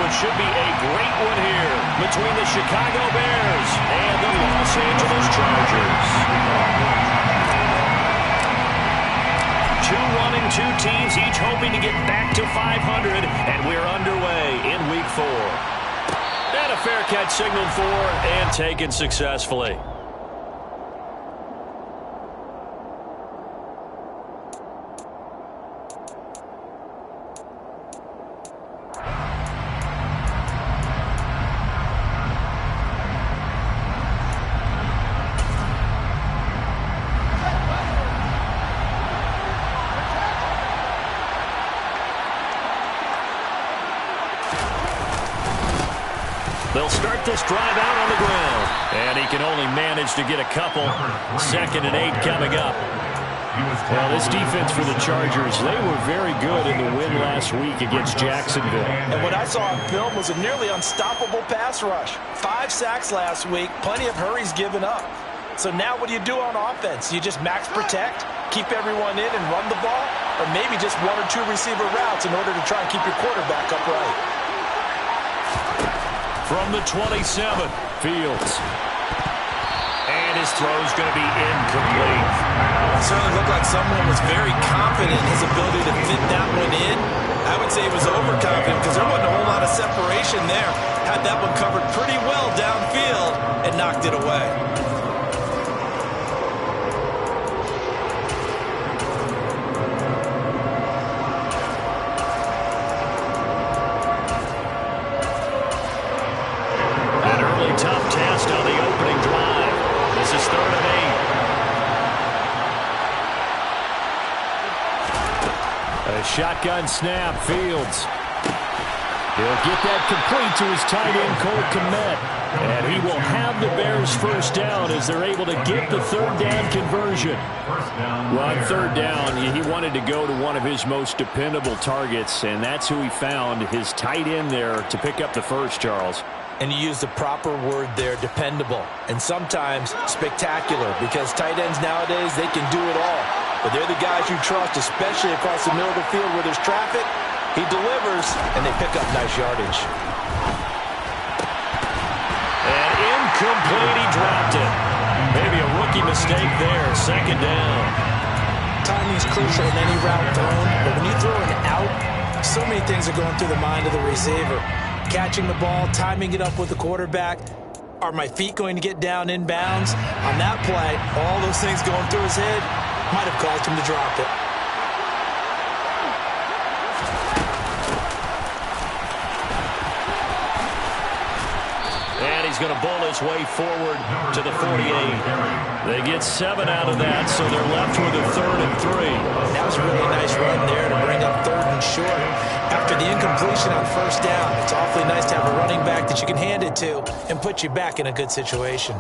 it should be a great one here between the Chicago Bears and the Los Angeles Chargers. Two teams, each hoping to get back to 500, and we're underway in Week 4. And a fair catch signaled for and taken successfully. They'll start this drive out on the ground. And he can only manage to get a couple. 2nd and 8 coming up. Well, this defense for the Chargers, they were very good in the win last week against Jacksonville. And what I saw on film was a nearly unstoppable pass rush. 5 sacks last week, plenty of hurries given up. So now what do you do on offense? You just max protect, keep everyone in and run the ball, or maybe just 1 or 2 receiver routes in order to try and keep your quarterback upright. From the 27, Fields. And his throw's going to be incomplete. It certainly looked like someone was very confident in his ability to fit that one in. I would say he was overconfident because there wasn't a whole lot of separation there. Had that one covered pretty well downfield and knocked it away. Tough test on the opening drive. This is 3rd and 8. A shotgun snap, Fields. He'll get that complete to his tight end, Cole Kmet. And he will have the Bears first down as they're able to get the 3rd down conversion. Well, on 3rd down, he wanted to go to one of his most dependable targets, and that's who he found, his tight end there, to pick up the first, Charles. And you use the proper word there, dependable. And sometimes spectacular, because tight ends nowadays, they can do it all. But they're the guys you trust, especially across the middle of the field where there's traffic. He delivers, and they pick up nice yardage. And incomplete, he dropped it. Maybe a rookie mistake there, 2nd down. Timing is crucial in any route thrown, but when you throw an out, so many things are going through the mind of the receiver. Catching the ball, timing it up with the quarterback. Are my feet going to get down in bounds? On that play, all those things going through his head might have caused him to drop it. And he's going to bowl his way forward to the 48. They get 7 out of that, so they're left with a 3rd and 3. That was a really nice run there to bring up 3rd and short. After the incompletion on 1st down, it's awfully nice to have a running back that you can hand it to and put you back in a good situation.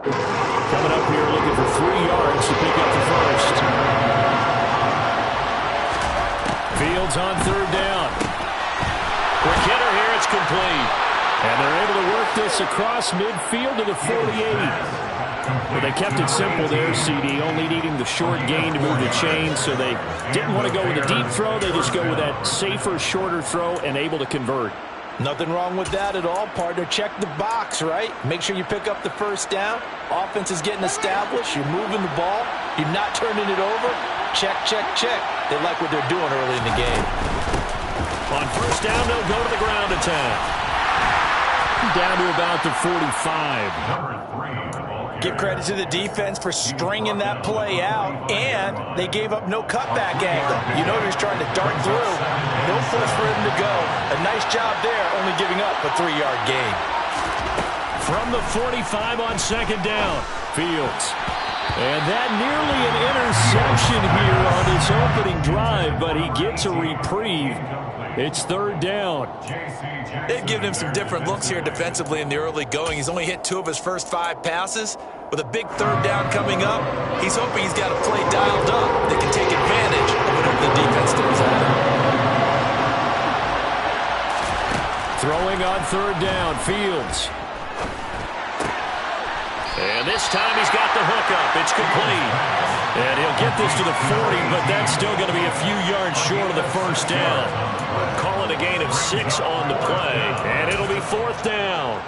Coming up here looking for 3 yards to pick up the first. Fields on 3rd down. Quick hitter here, it's complete. And they're able to work this across midfield to the 48. Well, they kept it simple there, CD, only needing the short gain to move the chain, so they didn't want to go with a deep throw. They just go with that safer, shorter throw and able to convert. Nothing wrong with that at all, partner. Check the box, right? Make sure you pick up the first down. Offense is getting established. You're moving the ball. You're not turning it over. Check, check, check. They like what they're doing early in the game. On 1st down, they'll go to the ground attack. Down to about the 45. Give credit to the defense for stringing that play out, and they gave up no cutback angle. You know he's trying to dart through. No place for him to go. A nice job there, only giving up a 3-yard gain. From the 45 on 2nd down, Fields. And that nearly an interception here on this opening drive, but he gets a reprieve. It's 3rd down. They've given him some different looks here defensively in the early going. He's only hit 2 of his first 5 passes. With a big 3rd down coming up, he's hoping he's got a play dialed up that can take advantage of whatever the defense throws at him. Throwing on 3rd down, Fields. And And this time he's got the hookup. It's complete. And he'll get this to the 40, but that's still going to be a few yards short of the first down. Call it a gain of 6 on the play, and it'll be 4th down.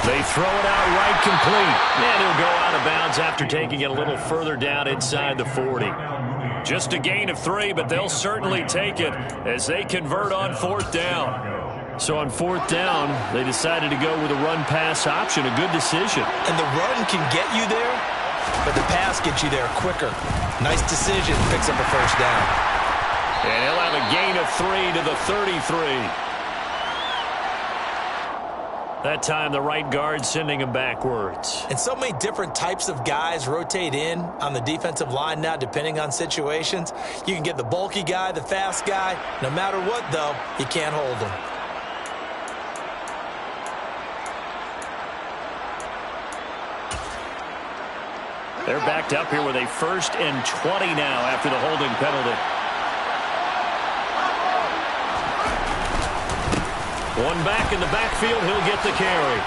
They throw it out right complete. And he'll go out of bounds after taking it a little further down inside the 40. Just a gain of 3, but they'll certainly take it as they convert on 4th down. So on 4th down, they decided to go with a run-pass option, a good decision. And the run can get you there, but the pass gets you there quicker. Nice decision, picks up a first down. And he'll have a gain of 3 to the 33. That time, the right guard sending him backwards. And so many different types of guys rotate in on the defensive line now, depending on situations. You can get the bulky guy, the fast guy. No matter what, though, you can't hold him. They're backed up here with a 1st and 20 now after the holding penalty. One back in the backfield, he'll get the carry.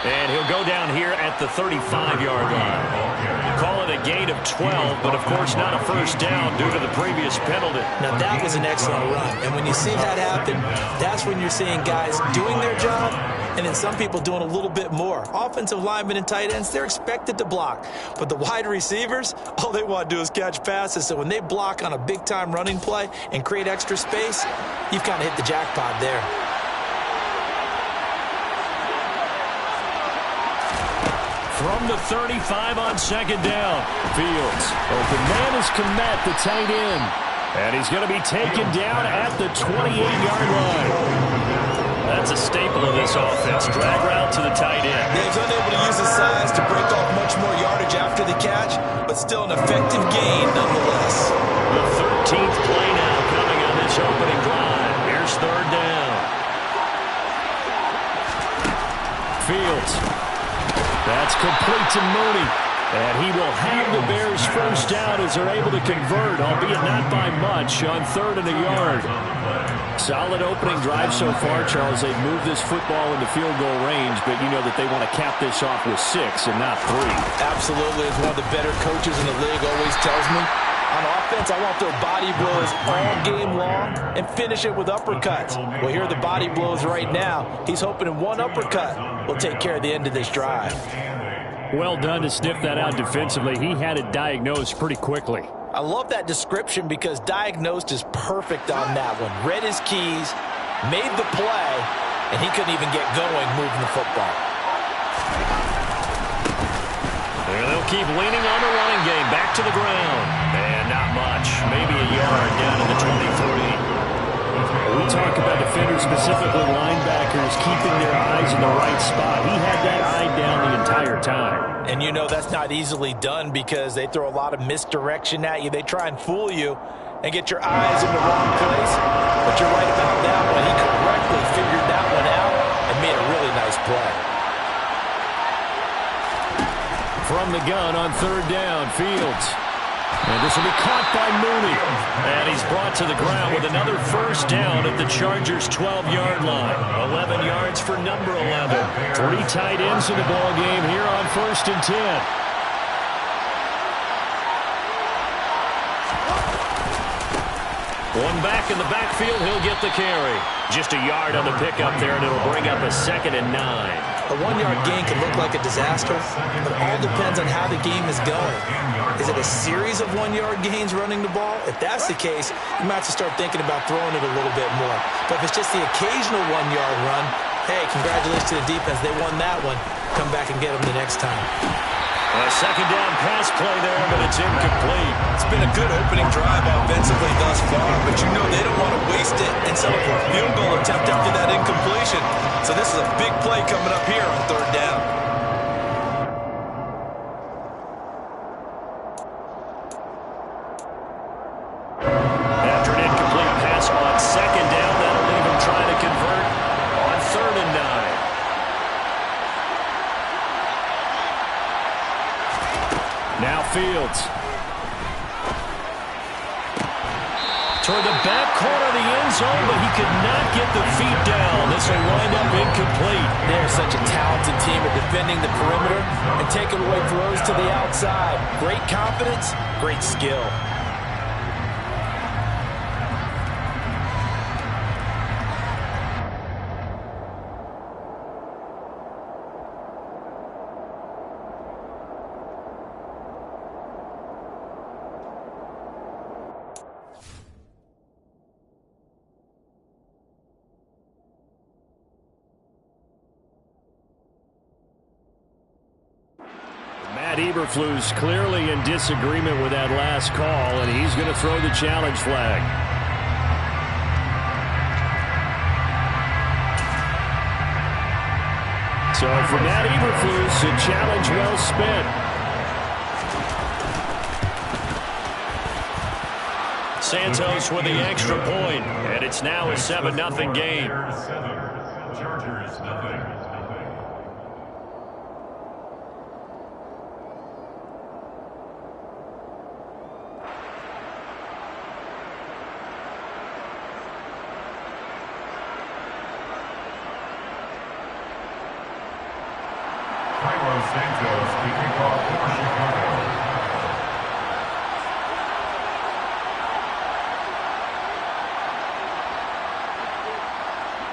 And he'll go down here at the 35-yard line. Call it a gain of 12, but of course not a first down due to the previous penalty. Now that was an excellent run. And when you see that happen, that's when you're seeing guys doing their job and then some people doing a little bit more. Offensive linemen and tight ends, they're expected to block. But the wide receivers, all they want to do is catch passes. So when they block on a big-time running play and create extra space, you've kind of hit the jackpot there. From the 35 on 2nd down, Fields. Open man is Komet, the tight end. And he's going to be taken down at the 28-yard line. That's a staple of this offense. Drag route to the tight end. He's unable to use his size to break off much more yardage after the catch, but still an effective gain nonetheless. The 13th play now coming on this opening drive. Here's 3rd down. Fields. That's complete to Mooney. And he will have the Bears first down as they're able to convert, albeit not by much, on 3rd and a yard. Solid opening drive so far, Charles. They've moved this football into field goal range, but you know that they want to cap this off with 6 and not 3. Absolutely. As one of the better coaches in the league always tells me, on offense, I want to throw body blows all game long and finish it with uppercuts. Well, here are the body blows right now. He's hoping in one uppercut will take care of the end of this drive. Well done to sniff that out defensively. He had it diagnosed pretty quickly. I love that description because diagnosed is perfect on that one. Read his keys, made the play, and he couldn't even get going moving the football. And they'll keep leaning on the running game. Back to the ground. And not much. Maybe a yard down to the 23. We talk about defenders, specifically linebackers, keeping their eyes in the right spot. He had that eye down the entire time. And you know that's not easily done because they throw a lot of misdirection at you. They try and fool you and get your eyes in the wrong place. But you're right about that one. He correctly figured that one out and made a really nice play. From the gun on 3rd down, Fields. And this will be caught by Mooney. And he's brought to the ground with another first down at the Chargers' 12-yard line. 11 yards for number 11. 3 tight ends in the ball game here on 1st and 10. One back in the backfield, he'll get the carry. Just a yard on the pickup there, and it'll bring up a 2nd and 9. A 1-yard gain can look like a disaster, but it all depends on how the game is going. Is it a series of 1-yard gains running the ball? If that's the case, you might have to start thinking about throwing it a little bit more. But if it's just the occasional 1-yard run, hey, congratulations to the defense. They won that one. Come back and get them the next time. A second down pass play there, but it's incomplete. It's been a good opening drive offensively thus far, but you know they don't want to waste it and settle for a field goal attempt after that incompletion. So this is a big play coming up here on third down. After an incomplete pass on second down, that'll leave him trying to convert on 3rd and 9. Now Fields. Toward the back corner of the end zone, but he could not get the feet down. This will wind up incomplete. They're such a talented team at defending the perimeter and taking away throws to the outside. Great confidence, great skill. Eberflus clearly in disagreement with that last call, and he's going to throw the challenge flag. So for Matt Eberflus, a challenge well spent. Santos with the extra point, and it's now a 7-0 game. Chargers nothing. Santos to kick off for Chicago.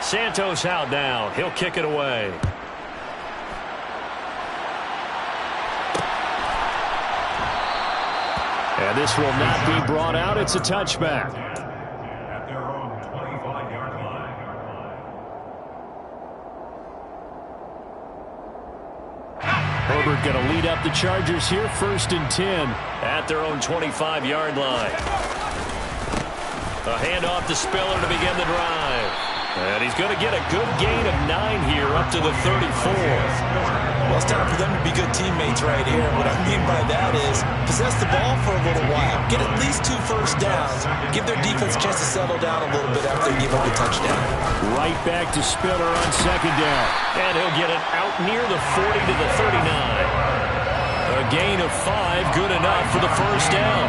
Santos out now. He'll kick it away. And this will not be brought out. It's a touchback. At their own 25-yard line. Herbert going to lead up the Chargers here, 1st and 10 at their own 25-yard line. A handoff to Spiller to begin the drive. And he's going to get a good gain of 9 here up to the 34. Well, it's time for them to be good teammates right here. What I mean by that is possess the ball for a little while. Get at least 2 first downs. Give their defense a chance to settle down a little bit after they give up a touchdown. Right back to Spiller on 2nd down. And he'll get it out near the 40 to the 39. A gain of 5, good enough for the first down.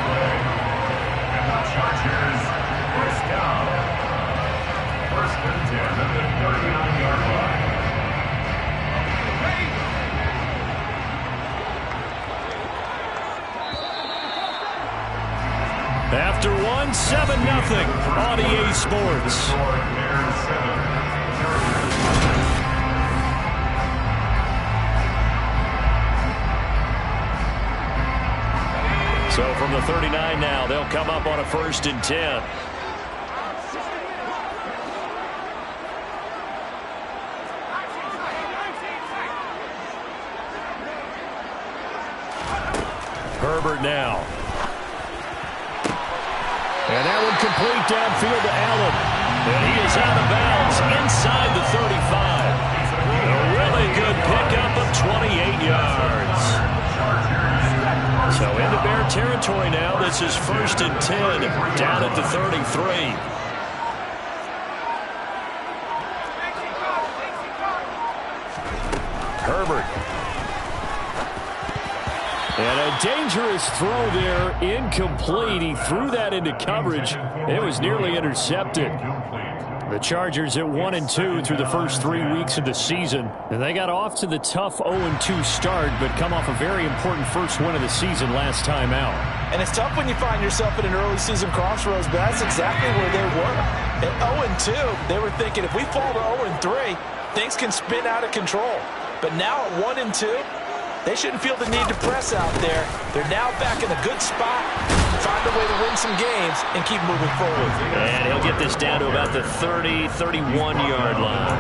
And the Chargers, first down. 1st and 10 at the 39-yard line. After 1, 7-0 on EA Sports. Bears 7, So from the 39 now, they'll come up on a 1st and 10. Herbert now. And that one complete downfield to Allen. And he is out of bounds inside the 35. A really good pickup of 28 yards. So into Bear territory now. This is 1st and 10 down at the 33. Herbert. And a dangerous throw there, incomplete. He threw that into coverage. It was nearly intercepted. The Chargers at 1-2 through the first 3 weeks of the season. And they got off to the tough 0-2 start, but come off a very important first win of the season last time out. And it's tough when you find yourself at an early season crossroads, but that's exactly where they were. At 0-2, they were thinking if we fall to 0-3, things can spin out of control. But now at 1-2, they shouldn't feel the need to press out there. They're now back in a good spot, find a way to win some games, and keep moving forward. And he'll get this down to about the 30, 31-yard line.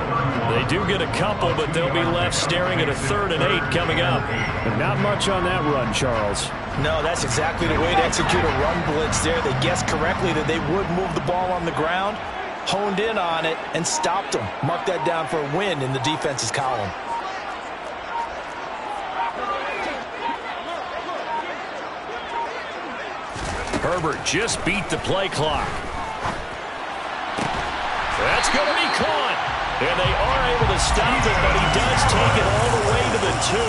They do get a couple, but they'll be left staring at a 3rd and 8 coming up. And not much on that run, Charles. No, that's exactly the way to execute a run blitz there. They guessed correctly that they would move the ball on the ground, honed in on it, and stopped them. Mark that down for a win in the defense's column. Herbert just beat the play clock. That's going to be caught. And they are able to stop it, but he does take it all the way to the 2.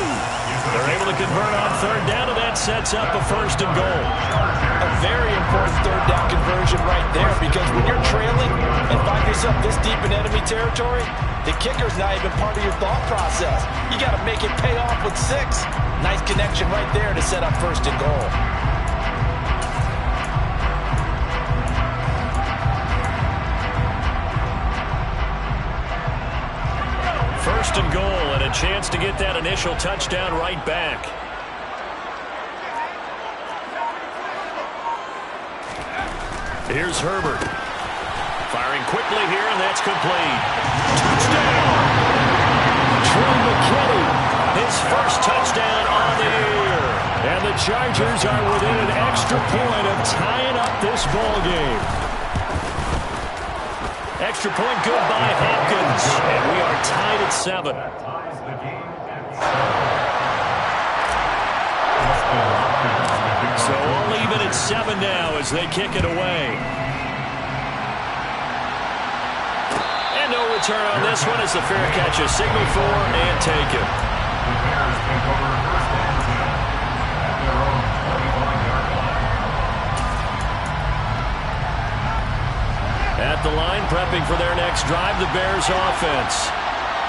They're able to convert on 3rd down, and that sets up a 1st and goal. A very important 3rd down conversion right there, because when you're trailing and find yourself this deep in enemy territory, the kicker's not even part of your thought process. You got to make it pay off with 6. Nice connection right there to set up 1st and goal. 1st and goal, and a chance to get that initial touchdown right back. Here's Herbert. Firing quickly here, and that's complete. Touchdown! Trey McKinney, his first touchdown on the year. And the Chargers are within an extra point of tying up this ball game. Extra point good by Hopkins, and we are tied at 7. So all even at 7 now as they kick it away. And no return on this one as the fair catch is signaled for and taken. The Bears take over 1st and 10 at their own 25-yard line. At the line, prepping for their next drive, the Bears offense.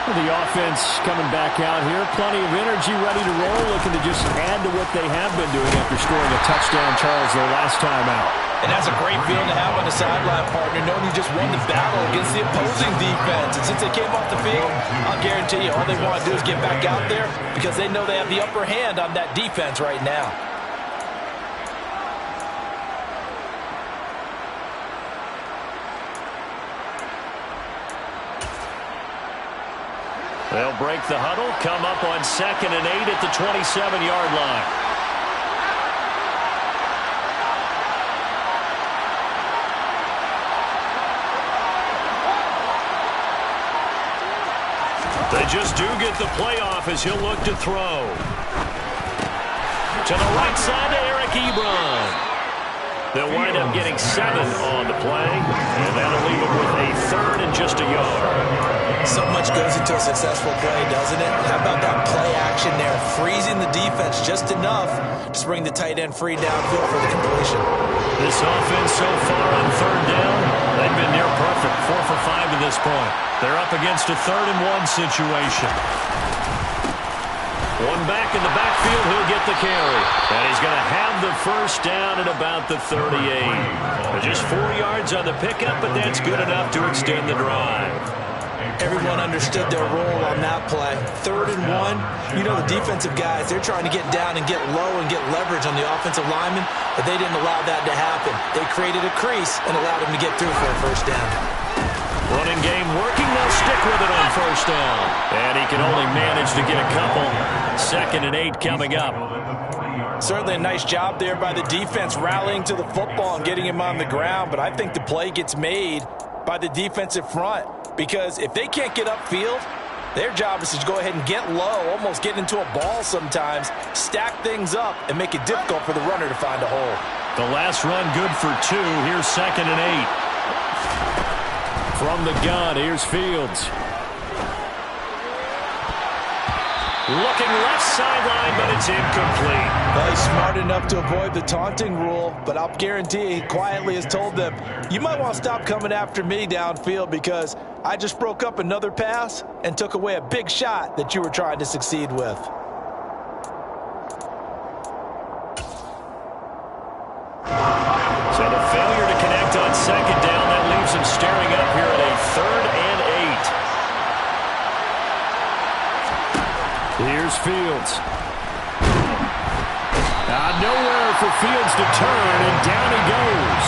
The offense coming back out here. Plenty of energy, ready to roll, looking to just add to what they have been doing after scoring a touchdown, Charles, their last time out. And that's a great feeling to have on the sideline, partner, knowing you just won the battle against the opposing defense. And since they came off the field, I'll guarantee you all they want to do is get back out there because they know they have the upper hand on that defense right now. They'll break the huddle, come up on 2nd and 8 at the 27-yard line. They just do get the playoff as he'll look to throw. To the right side to Eric Ebron. They'll wind up getting 7 on the play, and that'll leave them with a 3rd and just a yard. So much goes into a successful play, doesn't it? How about that play action there, freezing the defense just enough to bring the tight end free downfield for the completion. This offense so far on 3rd down, they've been near perfect, 4 for 5 to this point. They're up against a 3rd and 1 situation. One back in the backfield, he'll get the carry. And he's going to have the 1st down at about the 38. Just 4 yards on the pickup, but that's good enough to extend the drive. Everyone understood their role on that play. 3rd and 1, you know the defensive guys, they're trying to get down and get low and get leverage on the offensive lineman, but they didn't allow that to happen. They created a crease and allowed him to get through for a 1st down. Running game working, they'll stick with it on 1st down. And he can only manage to get a couple. 2nd and 8 coming up. Certainly a nice job there by the defense rallying to the football and getting him on the ground, but I think the play gets made by the defensive front. Because if they can't get upfield, their job is to go ahead and get low, almost get into a ball sometimes, stack things up, and make it difficult for the runner to find a hole. The last run good for 2. Here's 2nd and 8. From the gun, here's Fields. Looking left sideline, but it's incomplete. Well, he's smart enough to avoid the taunting rule, but I'll guarantee he quietly has told them, you might want to stop coming after me downfield because I just broke up another pass and took away a big shot that you were trying to succeed with. So the failure to connect on 2nd down, that leaves him staring up here at a 3rd and 8. Here's Fields. Nowhere for Fields to turn, and down he goes.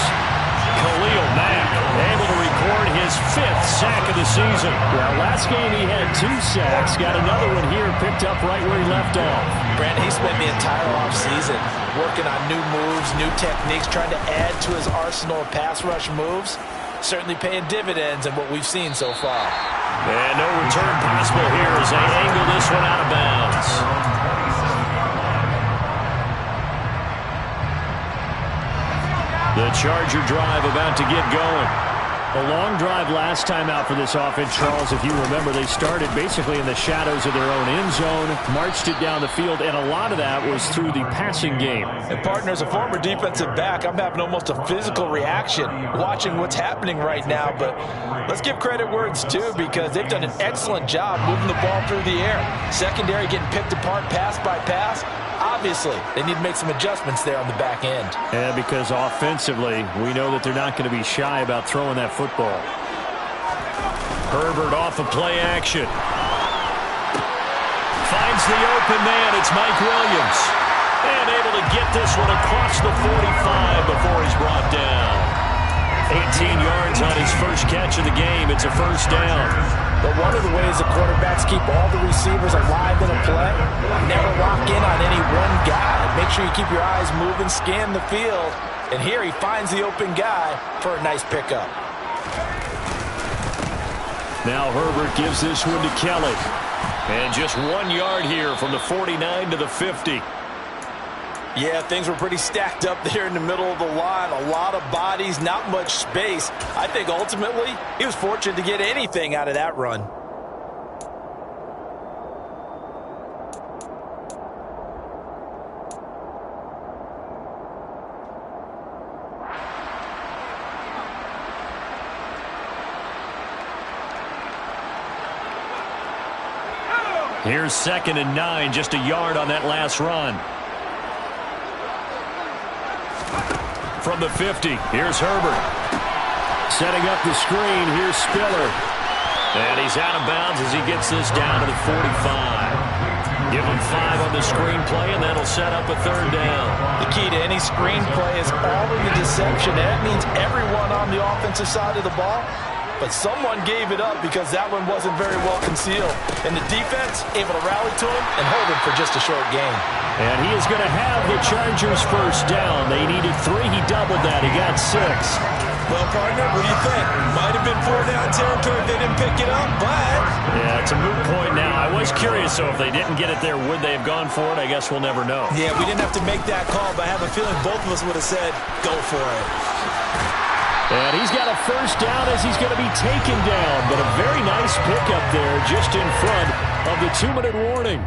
Khalil Mack able to record his 5th sack of the season. Well, last game he had 2 sacks. Got another one here, picked up right where he left off. Brandon, he spent the entire offseason working on new moves, new techniques, trying to add to his arsenal of pass rush moves. Certainly paying dividends in what we've seen so far. And no return possible here as they angle this one out of bounds. The Charger drive about to get going. A long drive last time out for this offense, Charles. If you remember, they started basically in the shadows of their own end zone, marched it down the field, and a lot of that was through the passing game. And partner, as a former defensive back, I'm having almost a physical reaction watching what's happening right now. But let's give credit where it's due, because they've done an excellent job moving the ball through the air. Secondary getting picked apart pass by pass. Obviously, they need to make some adjustments there on the back end. Yeah, because offensively, we know that they're not going to be shy about throwing that football. Herbert off of play action. Finds the open man. It's Mike Williams. And able to get this one across the 45 before he's brought down. 18 yards on his first catch of the game. It's a first down. But one of the ways the quarterbacks keep all the receivers alive in a play, never lock in on any one guy. Make sure you keep your eyes moving, scan the field. And here he finds the open guy for a nice pickup. Now Herbert gives this one to Kelly. And just 1 yard here from the 49 to the 50. Yeah, things were pretty stacked up there in the middle of the line. A lot of bodies, not much space. I think ultimately he was fortunate to get anything out of that run. Here's 2nd and 9, just a yard on that last run. From the 50, here's Herbert. Setting up the screen, here's Spiller. And he's out of bounds as he gets this down to the 45. Give him 5 on the screen play, and that'll set up a 3rd down. The key to any screen play is all in the deception. That means everyone on the offensive side of the ball. But someone gave it up because that one wasn't very well concealed. And the defense able to rally to him and hold him for just a short gain. And he is going to have the Chargers first down. They needed 3. He doubled that. He got 6. Well, partner, what do you think? Might have been 4-down territory if they didn't pick it up, but... Yeah, it's a moot point now. I was curious, so if they didn't get it there, would they have gone for it? I guess we'll never know. Yeah, we didn't have to make that call, but I have a feeling both of us would have said, go for it. And he's got a first down as he's going to be taken down. But a very nice pickup there just in front of the 2-minute warning.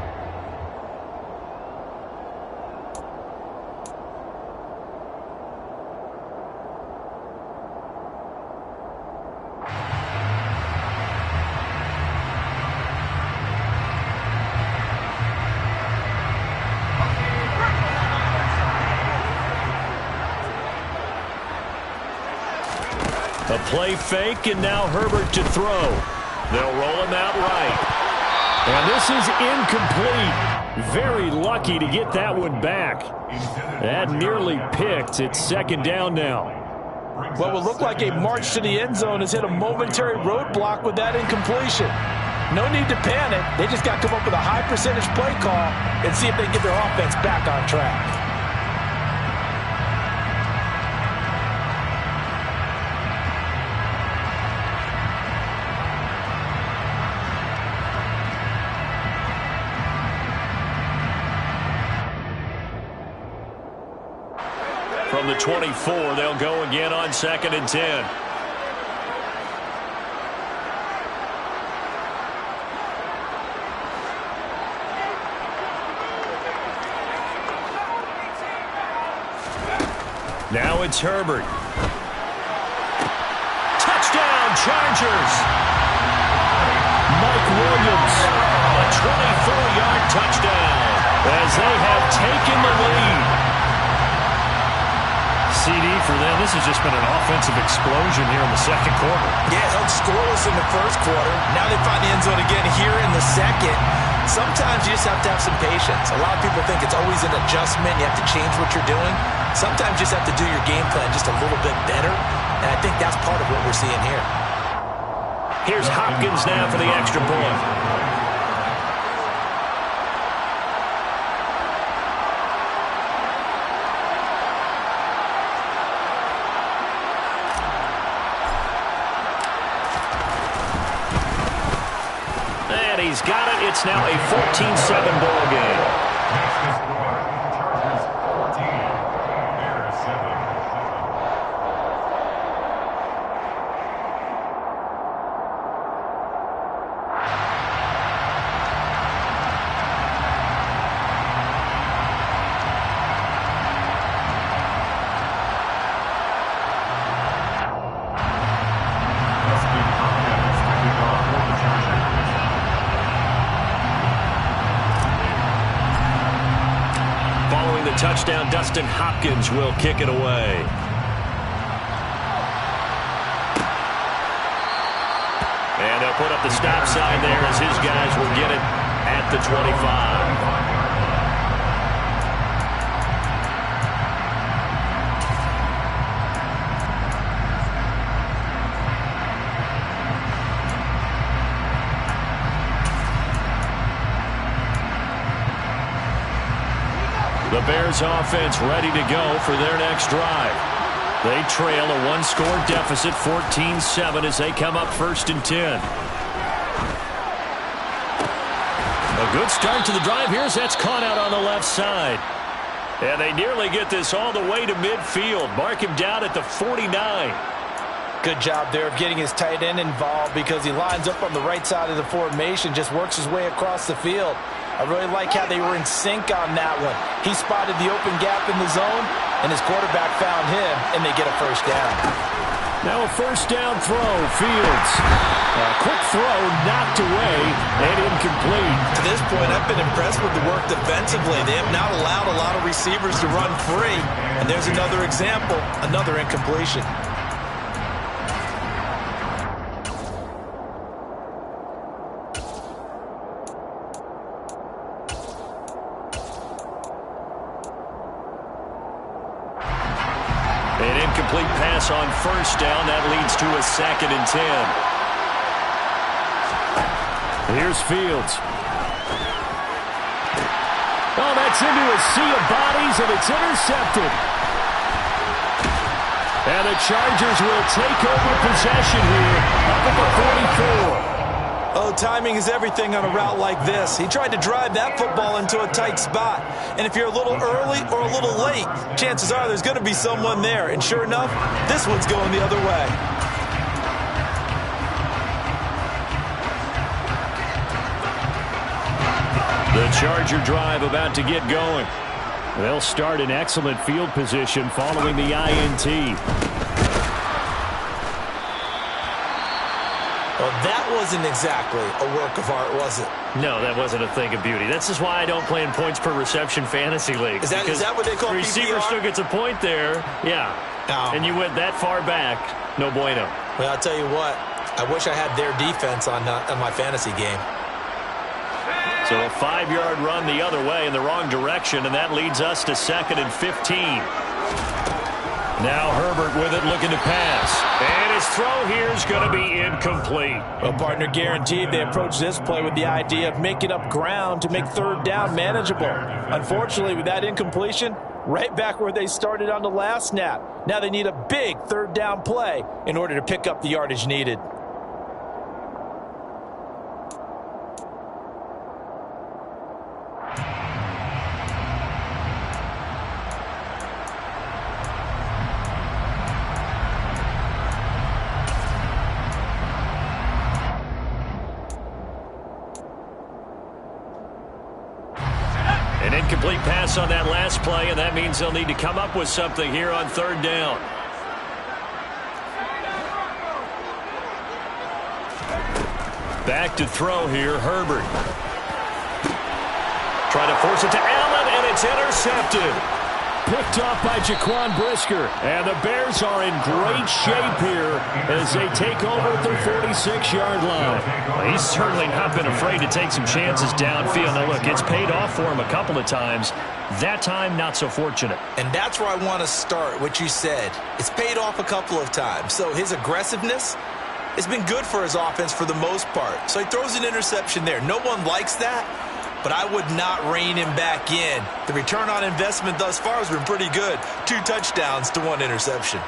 A play fake, and now Herbert to throw. They'll roll him out right. And this is incomplete. Very lucky to get that one back. That nearly picked. It's 2nd down now. What will look like a march to the end zone has hit a momentary roadblock with that incompletion. No need to panic. They just got to come up with a high percentage play call and see if they can get their offense back on track. From the 24, they'll go again on 2nd and 10. Now it's Herbert. Touchdown, Chargers! Mike Williams, a 24-yard touchdown as they have taken the lead. CD for them. This has just been an offensive explosion here in the 2nd quarter. Yeah, held scoreless in the 1st quarter. Now they find the end zone again here in the 2nd. Sometimes you just have to have some patience. A lot of people think it's always an adjustment. You have to change what you're doing. Sometimes you just have to do your game plan just a little bit better. And I think that's part of what we're seeing here. Here's Hopkins now for the extra point. And he's got it. It's now a 14-7 ball game. Touchdown, Dustin Hopkins will kick it away. And they'll put up the stop sign there as his guys will get it at the 25. The Bears offense ready to go for their next drive. They trail a one-score deficit, 14-7, as they come up 1st and 10. A good start to the drive. Here's that's caught out on the left side. And they nearly get this all the way to midfield. Mark him down at the 49. Good job there of getting his tight end involved because he lines up on the right side of the formation, just works his way across the field. I really like how they were in sync on that one. He spotted the open gap in the zone, and his quarterback found him, and they get a first down. Now a first down throw, Fields. A quick throw, knocked away, and incomplete. To this point, I've been impressed with the work defensively. They have not allowed a lot of receivers to run free. And there's another example, another incompletion. An incomplete pass on first down. That leads to a 2nd and 10. Here's Fields. Oh, that's into a sea of bodies, and it's intercepted. And the Chargers will take over possession here up at the 44. Oh, timing is everything on a route like this. He tried to drive that football into a tight spot. And if you're a little early or a little late, chances are there's going to be someone there. And sure enough, this one's going the other way. The Charger drive about to get going. They'll start in excellent field position following the INT. Well, that wasn't exactly a work of art, was it? No, that wasn't a thing of beauty. That's just why I don't play in points per reception fantasy league. Is that what they call the receiver PPR? still gets a point there. Yeah. Oh. And you went that far back. No bueno. Well, I'll tell you what. I wish I had their defense on my fantasy game. So a 5-yard run the other way in the wrong direction, and that leads us to 2nd and 15. Now Herbert with it, looking to pass. And his throw here is going to be incomplete. Well, partner, guaranteed they approach this play with the idea of making up ground to make 3rd down manageable. Unfortunately, with that incompletion, right back where they started on the last snap. Now they need a big 3rd down play in order to pick up the yardage needed. An incomplete pass on that last play, and that means they'll need to come up with something here on 3rd down. Back to throw here, Herbert. Trying to force it to Allen, and it's intercepted. Picked off by Jaquan Brisker. And the Bears are in great shape here as they take over at their 46-yard line. Well, he's certainly not been afraid to take some chances downfield. Now, look, it's paid off for him a couple of times. That time, not so fortunate. And that's where I want to start, what you said. It's paid off a couple of times. So his aggressiveness, It's been good for his offense for the most part. So he throws an interception there. No one likes that, but I would not rein him back in. The return on investment thus far has been pretty good. 2 touchdowns to 1 interception.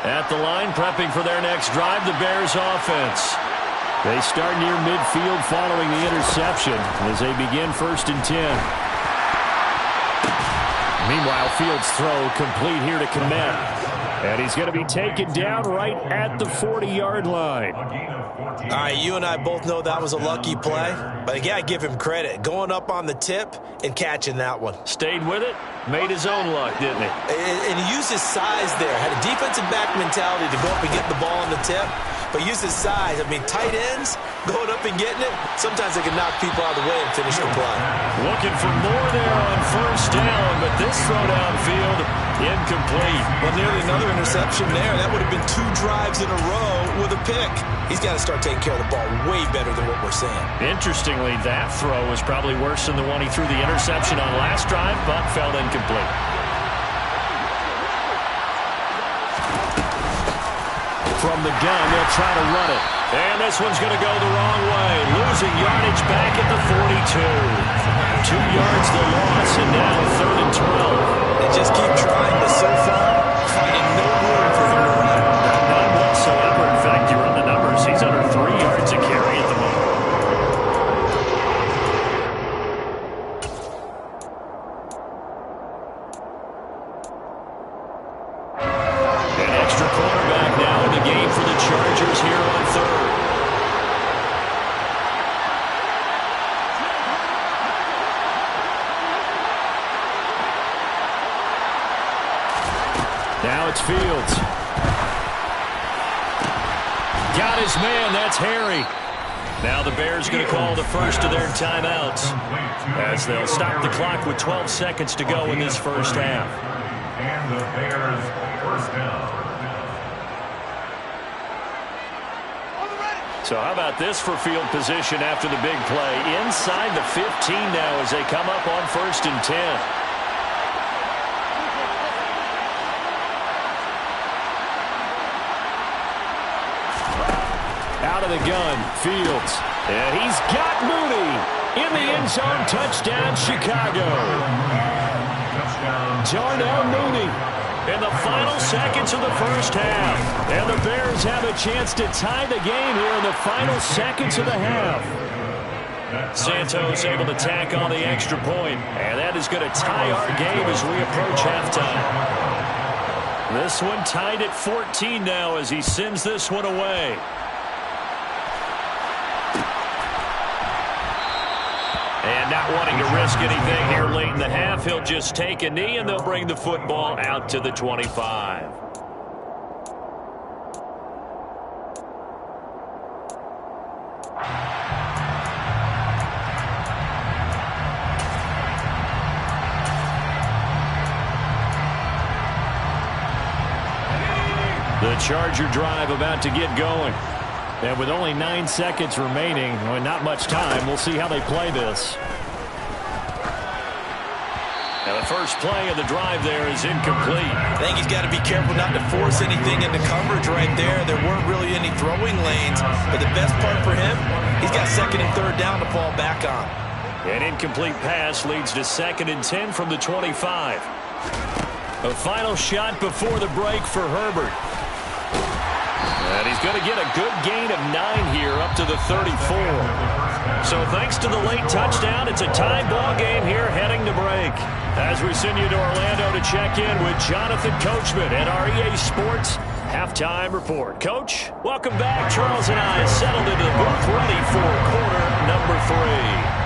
At the line, prepping for their next drive, the Bears offense. They start near midfield following the interception as they begin 1st and 10. Meanwhile, Fields' throw complete here to Kmet. And he's going to be taken down right at the 40-yard line. All right, you and I both know that was a lucky play, but I got to give him credit. Going up on the tip and catching that one. Stayed with it, made his own luck, didn't he? And he used his size there. Had a defensive back mentality to go up and get the ball on the tip, but used his size. I mean, tight ends going up and getting it, sometimes they can knock people out of the way and finish the play. Looking for more there on 1st down, but this throw downfield, incomplete. Well, nearly another interception there. That would have been 2 drives in a row with a pick. He's got to start taking care of the ball way better than what we're seeing. Interestingly, that throw was probably worse than the one he threw the interception on last drive, but fell incomplete. From the gun, they'll try to run it. And this one's going to go the wrong way. Losing yardage back at the 42. 2 yards the loss, and now 3rd and 12. They just keep trying, but so far, finding no room for him to run. None whatsoever. In fact, you run the numbers. He's under 3 yards a carry at the moment. An extra cornerback now in the game for the Chargers here on 3rd. Now it's Fields. Got his man. That's Harry. Now the Bears going to call the first of their timeouts as they'll stop the clock with 12 seconds to go in this 1st half. And the Bears 1st down. So how about this for field position after the big play? Inside the 15 now as they come up on 1st and 10. Out of the gun, Fields. And he's got Mooney in the end zone. Touchdown, Chicago. Darnell Mooney in the final seconds of the 1st half. And the Bears have a chance to tie the game here in the final seconds of the half. Santos able to tack on the extra point. And that is going to tie our game as we approach halftime. This one tied at 14 now as he sends this one away. And not wanting to risk anything here late in the half, he'll just take a knee and they'll bring the football out to the 25. The Charger drive about to get going. And with only 9 seconds remaining, well, not much time, we'll see how they play this. Now the first play of the drive there is incomplete. I think he's got to be careful not to force anything into coverage right there. There weren't really any throwing lanes, but the best part for him, he's got 2nd and 3rd down to fall back on. An incomplete pass leads to 2nd and 10 from the 25. A final shot before the break for Herbert. And he's going to get a good gain of 9 here up to the 34. So thanks to the late touchdown, it's a tie ball game here heading to break. As we send you to Orlando to check in with Jonathan Coachman at our EA Sports Halftime Report. Coach, welcome back. Charles and I settled into the booth ready for quarter number 3.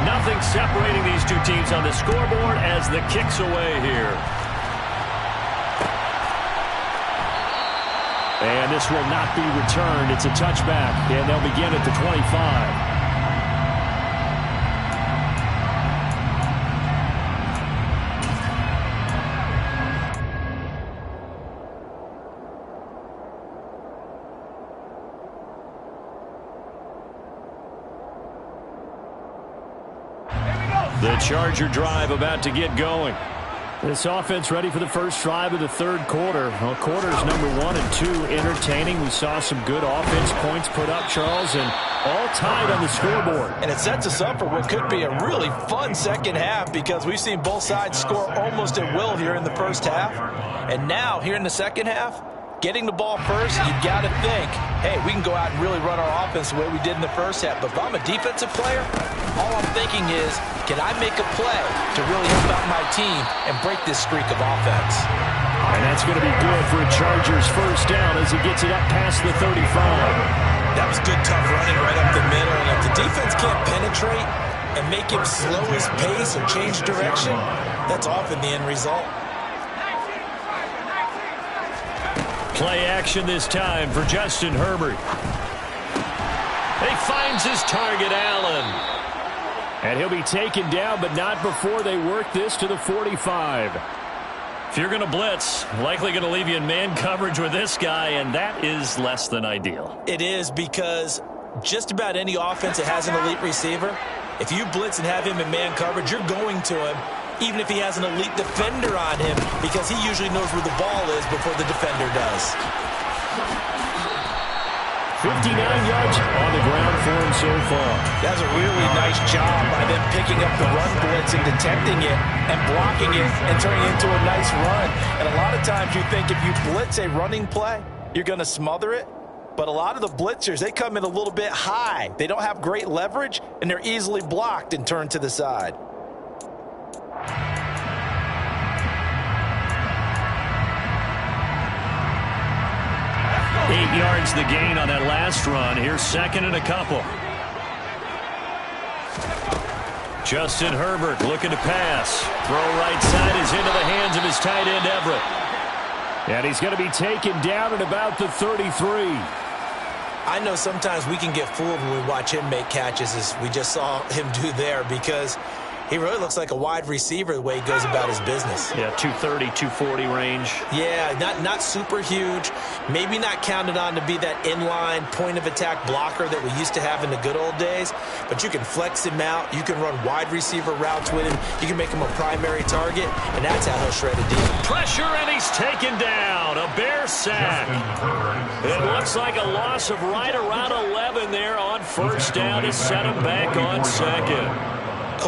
Nothing separating these two teams on the scoreboard as the kick's away here. And this will not be returned. It's a touchback, and they'll begin at the 25. The Charger drive about to get going. This offense ready for the first drive of the third quarter. Well, quarters number 1 and 2 entertaining. We saw some good offense points put up, Charles, and all tied on the scoreboard. And it sets us up for what could be a really fun second half because we've seen both sides score almost at will here in the first half. And now, here in the second half, getting the ball first, you've got to think, hey, we can go out and really run our offense the way we did in the first half. But if I'm a defensive player, all I'm thinking is, can I make a play to really help out my team and break this streak of offense? And that's going to be good for a Chargers first down as he gets it up past the 35. That was good, tough running right up the middle. And if the defense can't penetrate and make him slow his pace or change direction, that's often the end result. Play action this time for Justin Herbert. He finds his target, Allen. And he'll be taken down, but not before they work this to the 45. If you're going to blitz, likely going to leave you in man coverage with this guy, and that is less than ideal. It is because just about any offense that has an elite receiver, if you blitz and have him in man coverage, you're going to him, even if he has an elite defender on him, because he usually knows where the ball is before the defender does. 59 yards on the ground for him so far. That's a really nice job by them picking up the run blitz and detecting it and blocking it and turning it into a nice run. And a lot of times you think if you blitz a running play, you're going to smother it. But a lot of the blitzers, they come in a little bit high. They don't have great leverage, and they're easily blocked and turned to the side. Eight yards the gain on that last run. Here's second and a couple. Justin Herbert looking to pass. Throw right side is into the hands of his tight end, Everett. And he's going to be taken down at about the 33. I know sometimes we can get fooled when we watch him make catches, as we just saw him do there, because he really looks like a wide receiver the way he goes about his business. Yeah, 230, 240 range. Yeah, not super huge. Maybe not counted on to be that inline point-of-attack blocker that we used to have in the good old days, but you can flex him out. You can run wide receiver routes with him. You can make him a primary target, and that's how he'll shred a deal. Pressure, and he's taken down. A Bear sack. It looks like a loss of right around 11 there on first down to set him back on second.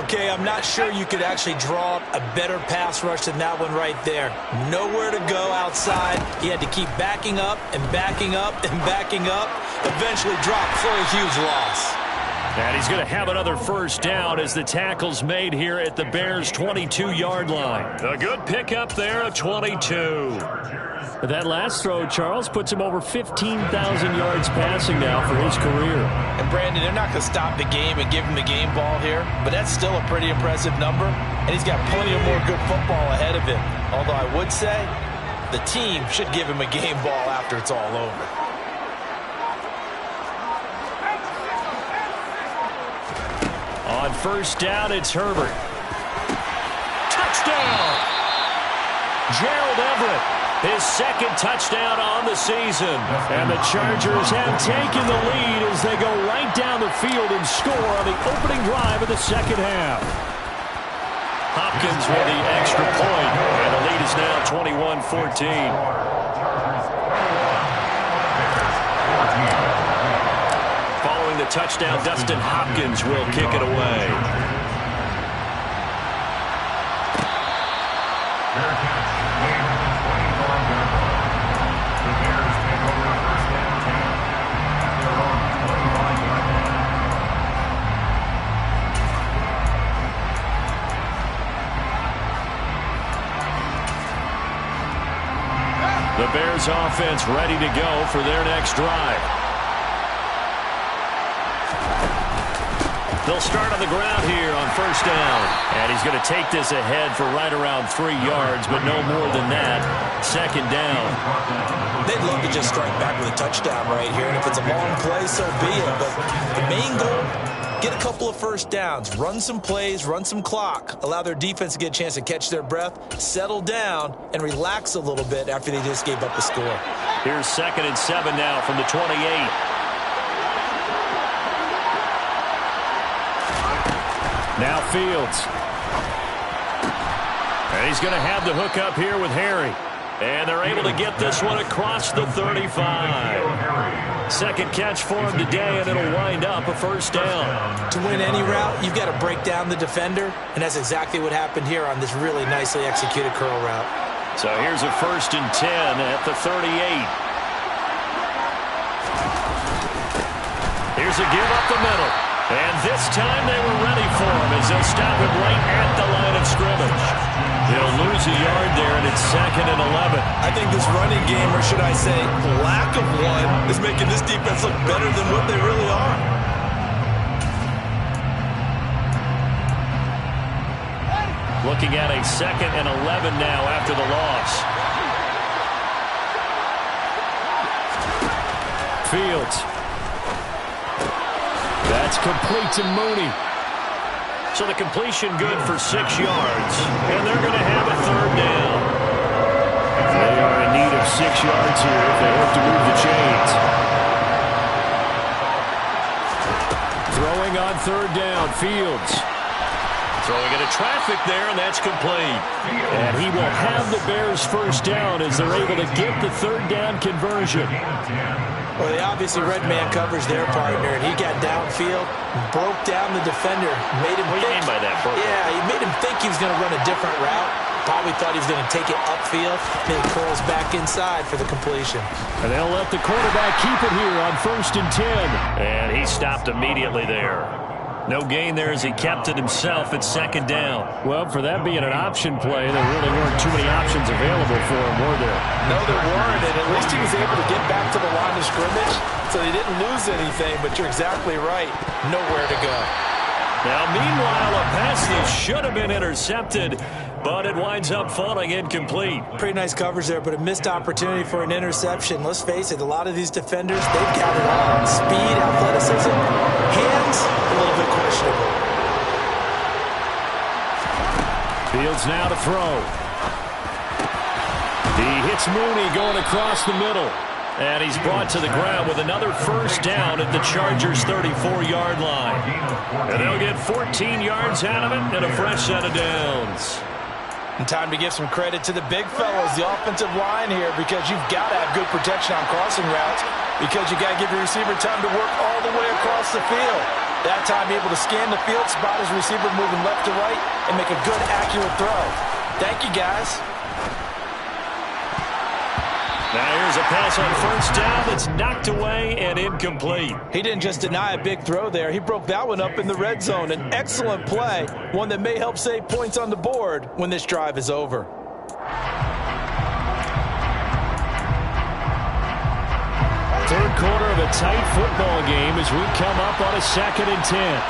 Okay, I'm not sure you could actually draw a better pass rush than that one right there. Nowhere to go outside. He had to keep backing up and backing up and backing up. Eventually dropped for a huge loss. And he's going to have another first down as the tackle's made here at the Bears' 22-yard line. A good pickup there of 22. That last throw, Charles, puts him over 15,000 yards passing now for his career. And, Brandon, they're not going to stop the game and give him the game ball here, but that's still a pretty impressive number, and he's got plenty of more good football ahead of him. Although I would say the team should give him a game ball after it's all over. On first down, it's Herbert. Touchdown! Gerald Everett, his second touchdown on the season. And the Chargers have taken the lead as they go right down the field and score on the opening drive of the second half. Hopkins with the extra point, and the lead is now 21-14. Following the touchdown, Dustin Hopkins will kick it away. The Bears offense ready to go for their next drive. They'll start on the ground here on first down. And he's going to take this ahead for right around 3 yards, but no more than that. Second down. They'd love to just strike back with a touchdown right here, and if it's a long play, so be it. But the main goal, get a couple of first downs, run some plays, run some clock, allow their defense to get a chance to catch their breath, settle down, and relax a little bit after they just gave up the score. Here's 2nd and 7 now from the 28. Now Fields. And he's going to have the hook up here with Harry. And they're able to get this one across the 35. Second catch for him today, and it'll wind up a first down. To win any route, you've got to break down the defender, and that's exactly what happened here on this really nicely executed curl route. So here's a 1st and 10 at the 38. Here's a give up the middle. And this time they were ready for him as they'll stop him right at the line of scrimmage. They'll lose a yard there, and it's 2nd and 11. I think this running game, or should I say lack of one, is making this defense look better than what they really are. Looking at a 2nd and 11 now after the loss. Fields. That's complete to Mooney. So the completion good for 6 yards, and they're going to have a 3rd down. They are in need of 6 yards here if they hope to move the chains. Throwing on 3rd down, Fields. Throwing into traffic there, and that's complete. And he will have the Bears first down as they're able to get the 3rd down conversion. Well, they obviously red man coverage their partner, and he got downfield, broke down the defender, made him What do you mean by that, Burke? Yeah, he made him think he was going to run a different route. Probably thought he was going to take it upfield, then he curls back inside for the completion. And they'll let the quarterback keep it here on 1st and 10. And he stopped immediately there. No gain there as he kept it himself at 2nd down. Well, for that being an option play, there really weren't too many options available for him, were there? No, there weren't, and at least he was able to get back to the line of scrimmage, so he didn't lose anything, but you're exactly right. Nowhere to go. Now, meanwhile, a pass that should have been intercepted, but it winds up falling incomplete. Pretty nice coverage there, but a missed opportunity for an interception. Let's face it, a lot of these defenders, they've got it all. Speed, athleticism, hands, a little bit questionable. Fields now to throw. He hits Mooney going across the middle. And he's brought to the ground with another first down at the Chargers' 34-yard line. And they'll get 14 yards out of it and a fresh set of downs. And time to give some credit to the big fellas, the offensive line here, because you've got to have good protection on crossing routes, because you got to give your receiver time to work all the way across the field. That time, able to scan the field, spot his receiver moving left to right, and make a good, accurate throw. Thank you, guys. Now here's a pass on 1st down that's knocked away and incomplete. He didn't just deny a big throw there. He broke that one up in the red zone. An excellent play, one that may help save points on the board when this drive is over. 3rd quarter of a tight football game as we come up on a 2nd and 10.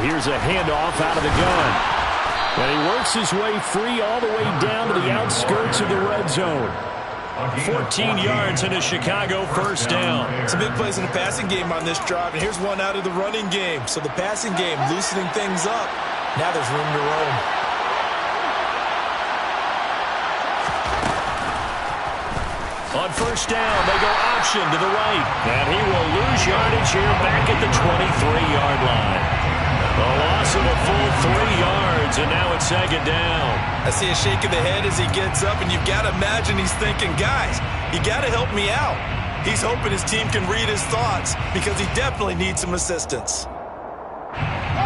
Here's a handoff out of the gun. And he works his way free all the way down to the outskirts of the red zone. 14 yards and a Chicago first down. Some big plays in the passing game on this drive, and here's one out of the running game. So the passing game loosening things up. Now there's room to roam. On 1st down, they go option to the right. And he will lose yardage here back at the 23-yard line. A loss of a full 3 yards, and now it's 2nd down. I see a shake of the head as he gets up, and you've got to imagine he's thinking, guys, you got to help me out. He's hoping his team can read his thoughts because he definitely needs some assistance.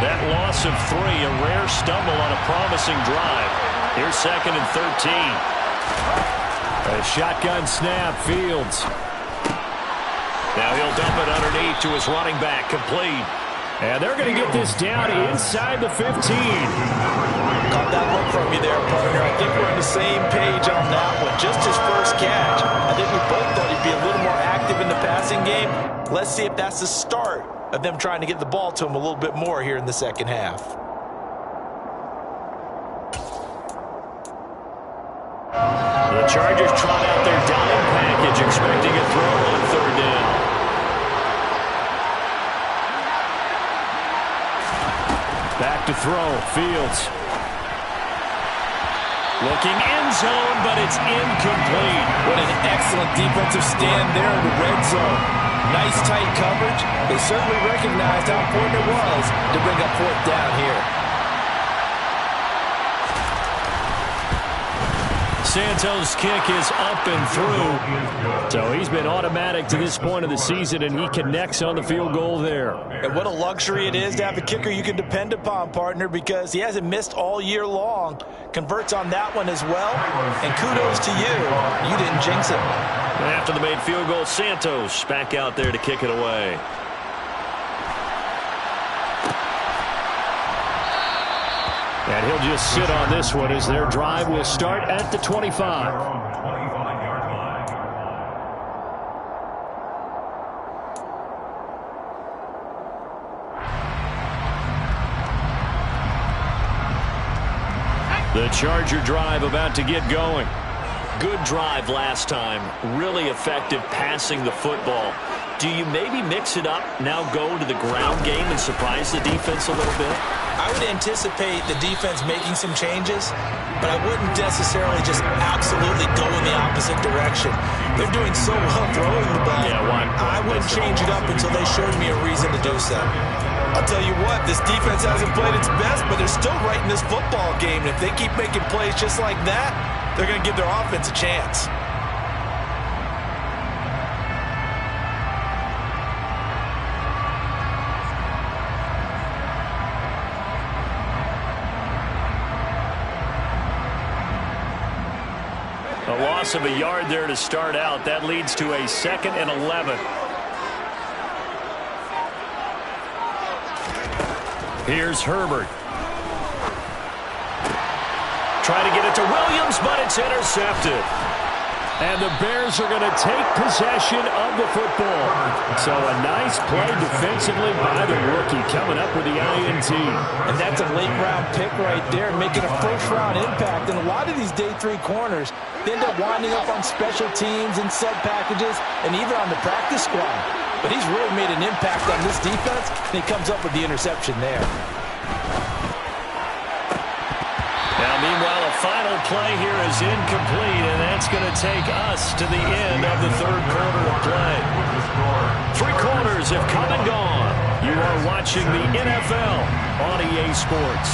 That loss of 3, a rare stumble on a promising drive. Here's 2nd and 13. A shotgun snap, Fields. Now he'll dump it underneath to his running back, complete. And they're going to get this down inside the 15. Caught that look from you there, partner. I think we're on the same page on that one. Just his first catch. I think we both thought he'd be a little more active in the passing game. Let's see if that's the start of them trying to get the ball to him a little bit more here in the second half. The Chargers trot out their dime package, expecting a throw on 3rd down. Back to throw, Fields. Looking end zone, but it's incomplete. What an excellent defensive stand there in the red zone. Nice tight coverage. They certainly recognized how important it was to bring up fourth down here. Santos' kick is up and through. So he's been automatic to this point of the season, and he connects on the field goal there. And what a luxury it is to have a kicker you can depend upon, partner, because he hasn't missed all year long. Converts on that one as well. And kudos to you. You didn't jinx it. After the made field goal, Santos back out there to kick it away. And he'll just sit on this one as their drive will start at the 25. The Charger drive about to get going. Good drive last time. Really effective passing the football. Do you maybe mix it up, now go to the ground game and surprise the defense a little bit? I would anticipate the defense making some changes, but I wouldn't necessarily just absolutely go in the opposite direction. They're doing so well throwing the ball. Yeah, I wouldn't change it up until they showed me a reason to do so. I'll tell you what, this defense hasn't played its best, but they're still right in this football game. And if they keep making plays just like that, they're going to give their offense a chance. A loss of a yard there to start out. That leads to a 2nd and 11. Here's Herbert. Try to get it to Williams, but it's intercepted. And the Bears are going to take possession of the football. So a nice play defensively by the rookie coming up with the INT. And that's a late-round pick right there, making a first-round impact. And a lot of these day 3 corners, they end up winding up on special teams and sub packages and even on the practice squad. But he's really made an impact on this defense, and he comes up with the interception there. Now, meanwhile, a final play here is incomplete, and that's going to take us to the end of the 3rd quarter of play. 3 quarters have come and gone. You are watching the NFL on EA Sports.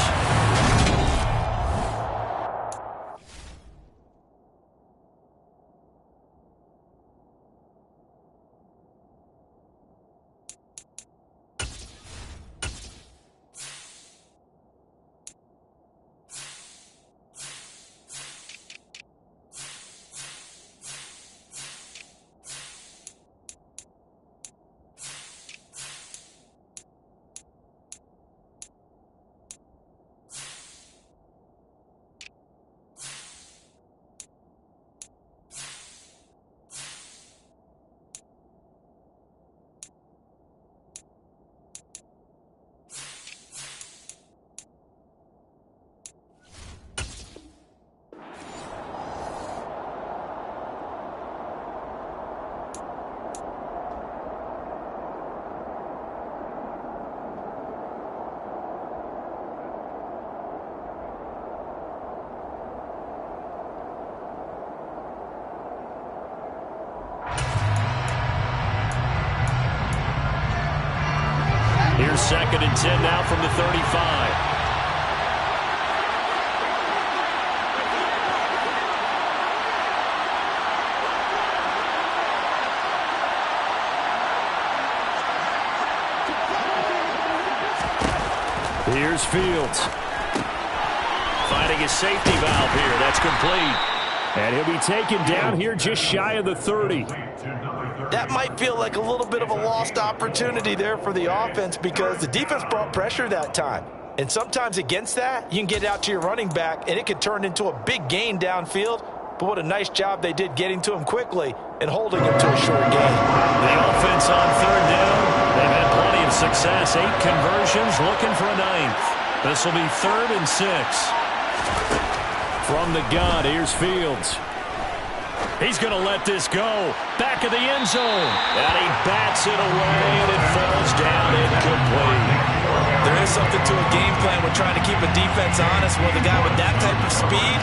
Here's 2nd and 10 now from the 35. Here's Fields. Finding a safety valve here. That's complete. And he'll be taken down here just shy of the 30. That might feel like a little bit of a lost opportunity there for the offense because the defense brought pressure that time. And sometimes against that, you can get out to your running back, and it could turn into a big gain downfield. But what a nice job they did getting to him quickly and holding him to a short gain. The offense on 3rd down. They've had plenty of success. 8 conversions, looking for a 9th. This will be 3rd and 6. From the gun, here's Fields. He's going to let this go. Back of the end zone. And he bats it away, and it falls down incomplete. There is something to a game plan with trying to keep a defense honest with a guy with that type of speed.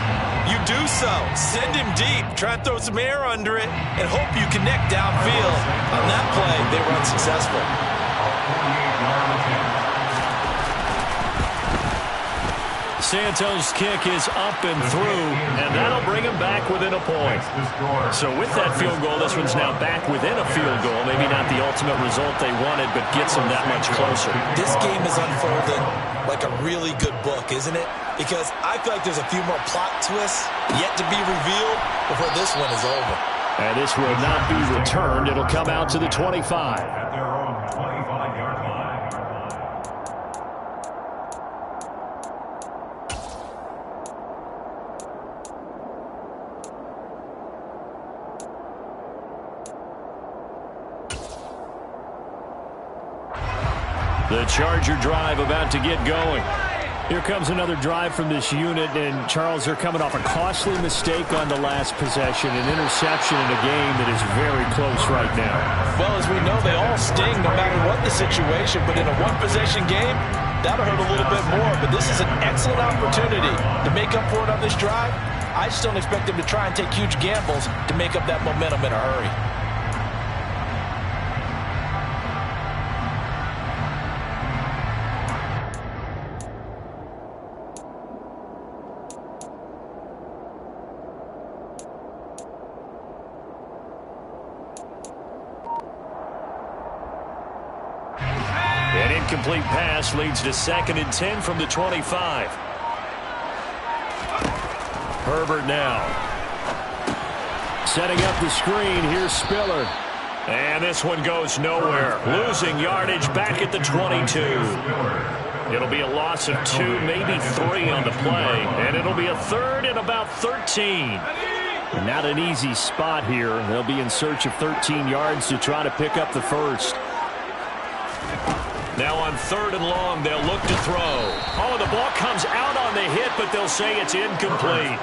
You do so. Send him deep. Try and throw some air under it and hope you connect downfield. On that play, they were unsuccessful. Santos' kick is up and through, and that'll bring him back within a point. So with that field goal, this one's now back within a field goal. Maybe not the ultimate result they wanted, but gets them that much closer. This game is unfolding like a really good book, isn't it? Because I feel like there's a few more plot twists yet to be revealed before this one is over. And this will not be returned. It'll come out to the 25. At their own 25-yard line. The Charger drive about to get going. Here comes another drive from this unit, and Charles, they're coming off a costly mistake on the last possession, an interception in a game that is very close right now. Well, as we know, they all sting no matter what the situation, but in a one-possession game, that'll hurt a little bit more. But this is an excellent opportunity to make up for it on this drive. I just don't expect them to try and take huge gambles to make up that momentum in a hurry. An incomplete pass leads to 2nd and 10 from the 25. Herbert now. Setting up the screen. Here's Spiller. And this one goes nowhere. Losing yardage back at the 22. It'll be a loss of 2, maybe 3 on the play. And it'll be a 3rd and about 13. Not an easy spot here. They'll be in search of 13 yards to try to pick up the first. Now on 3rd and long, they'll look to throw. Oh, the ball comes out on the hit, but they'll say it's incomplete.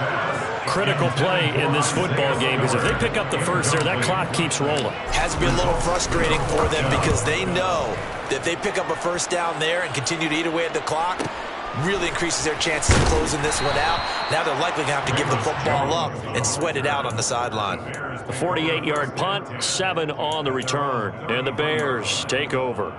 Critical play in this football game, because if they pick up the first there, that clock keeps rolling. Has to be a little frustrating for them because they know that if they pick up a first down there and continue to eat away at the clock, really increases their chances of closing this one out. Now they're likely going to have to give the football up and sweat it out on the sideline. A 48-yard punt, 7 on the return, and the Bears take over.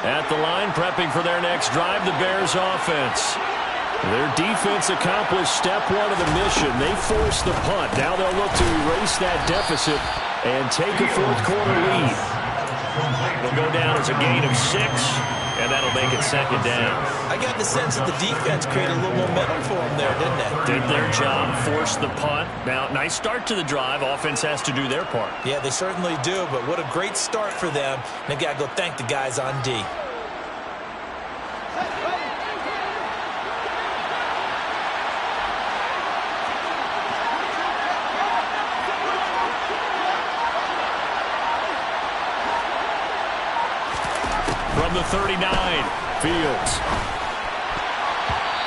At the line, prepping for their next drive, the Bears offense. Their defense accomplished step 1 of the mission. They forced the punt. Now they'll look to erase that deficit and take a 4th quarter lead. It'll go down as a gain of 6, and that'll make it 2nd down. I got the sense that the defense created a little momentum for them there, didn't they? Did their job, forced the punt. Now, nice start to the drive. Offense has to do their part. Yeah, they certainly do, but what a great start for them. They got to go thank the guys on D. From the 39, Fields.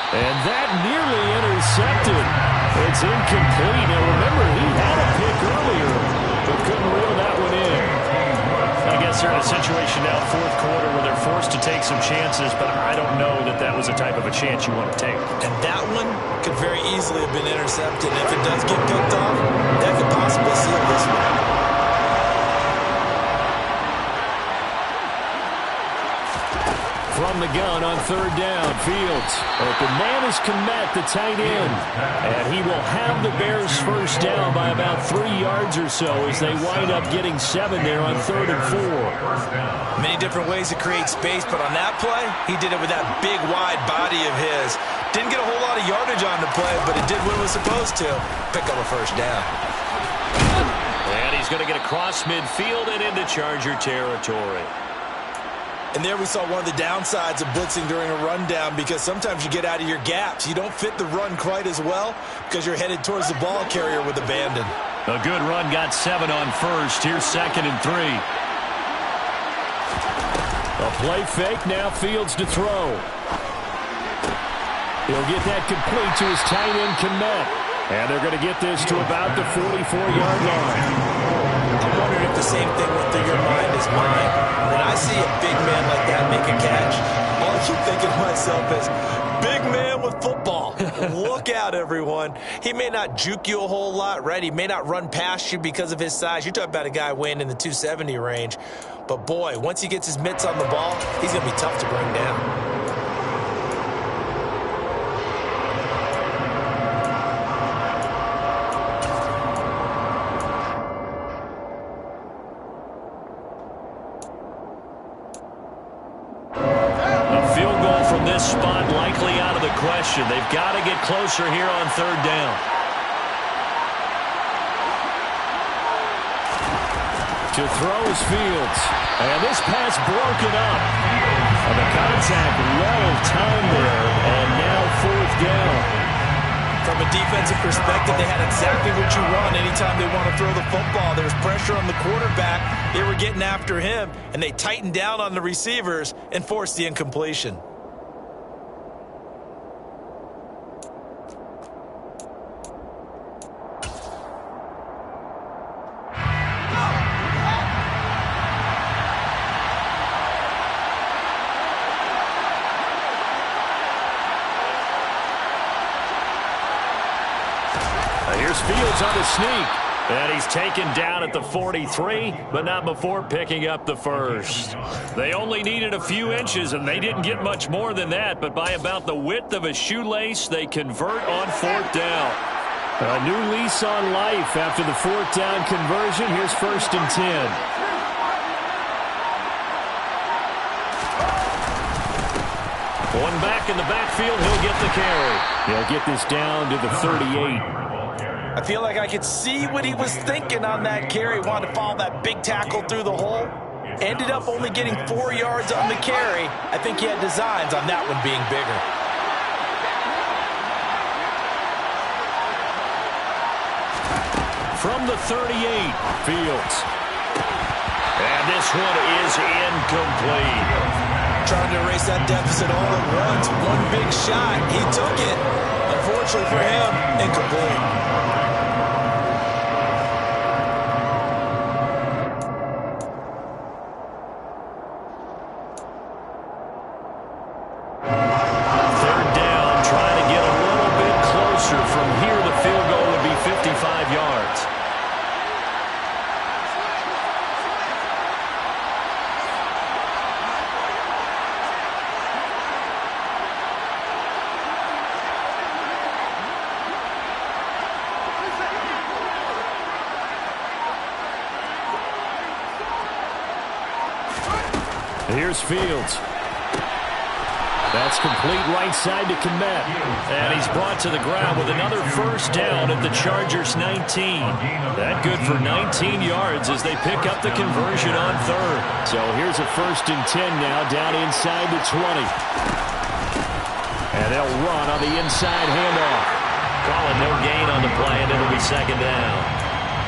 And that nearly intercepted. It's incomplete. Now remember, he had a pick earlier, but couldn't reel that one in. I guess they're in a situation now, 4th quarter, where they're forced to take some chances, but I don't know that that was the type of a chance you want to take. And that one could very easily have been intercepted. If it does get picked off, that could possibly seal this one. From the gun on 3rd down, Fields. Open man is Kmet, the tight end. And he will have the Bears first down by about 3 yards or so as they wind up getting 7 there on 3rd and 4. Many different ways to create space, but on that play, he did it with that big, wide body of his. Didn't get a whole lot of yardage on the play, but it did what it was supposed to. Pick up a first down. And he's going to get across midfield and into Charger territory. And there we saw one of the downsides of blitzing during a rundown, because sometimes you get out of your gaps. You don't fit the run quite as well because you're headed towards the ball carrier with abandon. A good run, got 7 on first. Here's 2nd and 3. A play fake, now Fields to throw. He'll get that complete to his tight end, Komet. And they're going to get this to about the 44-yard line. I'm wondering if the same thing went through your mind as mine. When I see a big man like that make a catch, all I keep thinking to myself is, big man with football. Look out, everyone. He may not juke you a whole lot, right? He may not run past you because of his size. You're talking about a guy weighing in the 270 range. But, boy, once he gets his mitts on the ball, he's going to be tough to bring down. Spot likely out of the question. They've got to get closer here on third down. To throw is Fields. And this pass broken up. And the contact well timed there. And now fourth down. From a defensive perspective, they had exactly what you want anytime they want to throw the football. There was pressure on the quarterback. They were getting after him. And they tightened down on the receivers and forced the incompletion. Here's Fields on the sneak. And he's taken down at the 43, but not before picking up the first. They only needed a few inches, and they didn't get much more than that. But by about the width of a shoelace, they convert on fourth down. A new lease on life after the fourth down conversion. Here's first and 10. One back in the backfield, he'll get the carry. He'll get this down to the 38. I feel like I could see what he was thinking on that carry. Wanted to follow that big tackle through the hole. Ended up only getting 4 yards on the carry. I think he had designs on that one being bigger. From the 38, Fields. And this one is incomplete. Trying to erase that deficit all at once. One big shot. He took it. Unfortunately for him, incomplete. Third down, trying to get a little bit closer. From here, the field goal would be 55 yards. Here's Fields. That's complete right side to Komet. And he's brought to the ground with another first down at the Chargers' 19. That good for 19 yards as they pick up the conversion on third. So here's a first and 10 now down inside the 20. And they'll run on the inside handoff. Calling no gain on the play, and it'll be second down.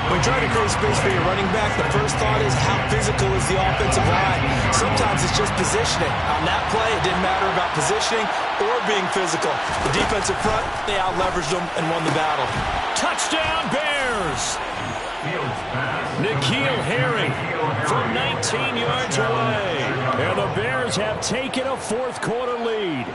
When trying to create space for your running back, the first thought is how physical is the offensive line. Sometimes it's just positioning. On that play, it didn't matter about positioning or being physical. The defensive front, they out-leveraged them and won the battle. Touchdown, Bears! N'Keal Harry from 19 yards away. And the Bears have taken a fourth-quarter lead.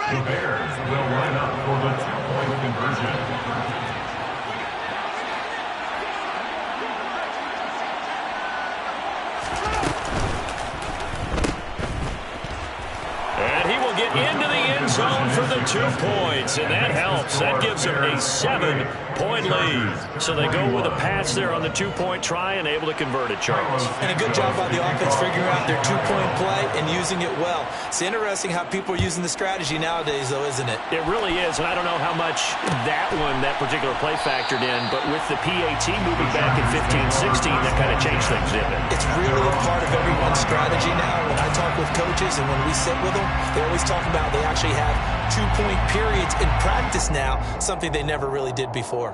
The Bears will line up for the two-point conversion. And he will get into the end zone for the 2 points, and that helps. That gives him a 7-point lead. So they go with a pass there on the 2-point try and able to convert it, Charles. And a good job by the offense figuring out their 2-point play and using it well. It's interesting how people are using the strategy nowadays, though, isn't it? It really is, and I don't know how much that particular play factored in, but with the PAT moving back in 15-16, that kind of changed things, didn't it? It's really a part of everyone's strategy now. When I talk with coaches and when we sit with them, they always talk about they actually have 2-point periods in practice now, something they never really did before.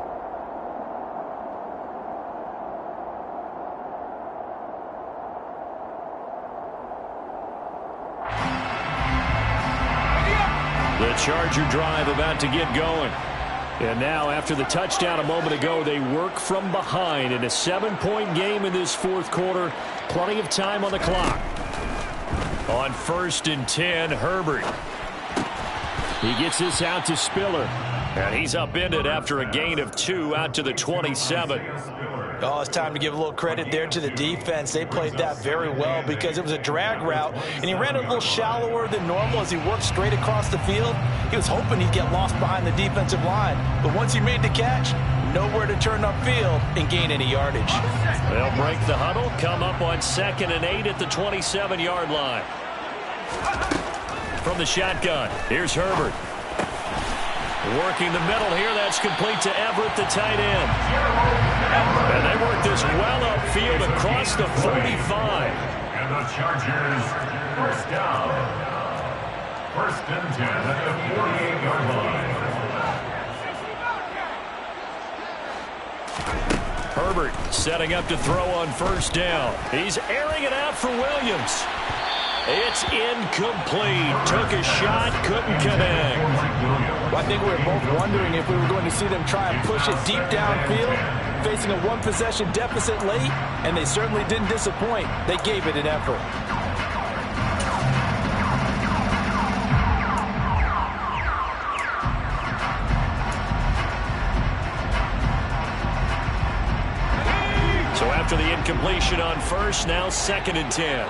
Charger drive about to get going. And now, after the touchdown a moment ago, they work from behind in a 7-point game in this fourth quarter. Plenty of time on the clock. On 1st and 10, Herbert. He gets this out to Spiller. And he's upended after a gain of 2 out to the 27. Oh, it's time to give a little credit there to the defense. They played that very well because it was a drag route, and he ran a little shallower than normal as he worked straight across the field. He was hoping he'd get lost behind the defensive line, but once he made the catch, nowhere to turn upfield and gain any yardage. They'll break the huddle, come up on 2nd and 8 at the 27-yard line. From the shotgun, here's Herbert. Working the middle here, that's complete to Everett, the tight end. And they work this well upfield across the 45. And the Chargers, first down. 1st and 10 at the 48-yard line. Herbert setting up to throw on 1st down. He's airing it out for Williams. It's incomplete. Took a shot, couldn't connect. Well, I think we were both wondering if we were going to see them try and push it deep downfield, facing a one-possession deficit late, and they certainly didn't disappoint. They gave it an effort. So after the incompletion on 1st, now 2nd and 10.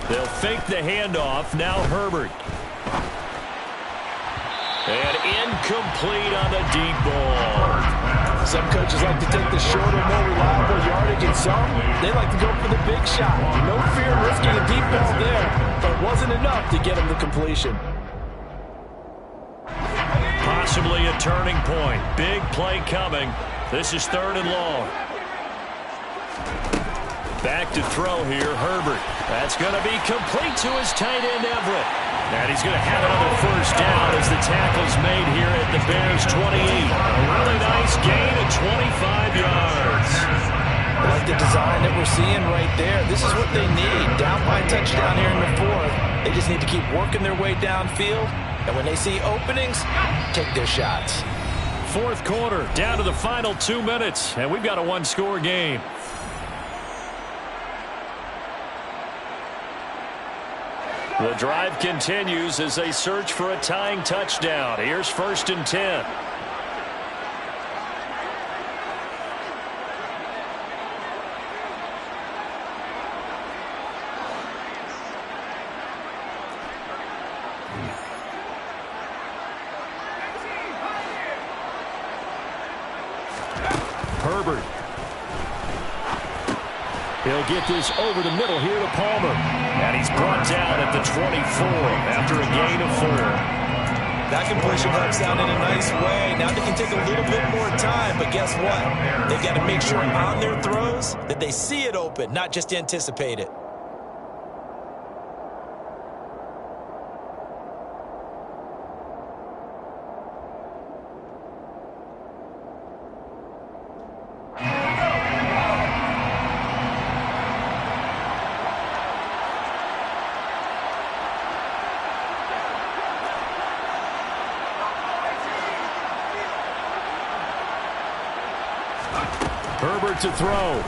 They'll fake the handoff. Now Herbert. And incomplete on the deep ball. Some coaches like to take the shorter, more reliable yardage, and some, they like to go for the big shot. No fear of risking a deep ball there, but it wasn't enough to get him the completion. Possibly a turning point. Big play coming. This is 3rd and long. Back to throw here, Herbert. That's going to be complete to his tight end, Everett. And he's going to have another 1st down as the tackle's made here at the Bears' 28. A really nice gain of 25 yards. I like the design that we're seeing right there. This is what they need. Down by a touchdown here in the 4th. They just need to keep working their way downfield. And when they see openings, take their shots. 4th quarter, down to the final 2 minutes. And we've got a one-score game. The drive continues as they search for a tying touchdown. Here's 1st and 10. Herbert. He'll get this over the middle here to Palmer. And he's brought down at the 24 after a gain of 4. That completion helps out in a nice way. Now they can take a little bit more time, but guess what? They've got to make sure on their throws that they see it open, not just anticipate it. Herbert to throw.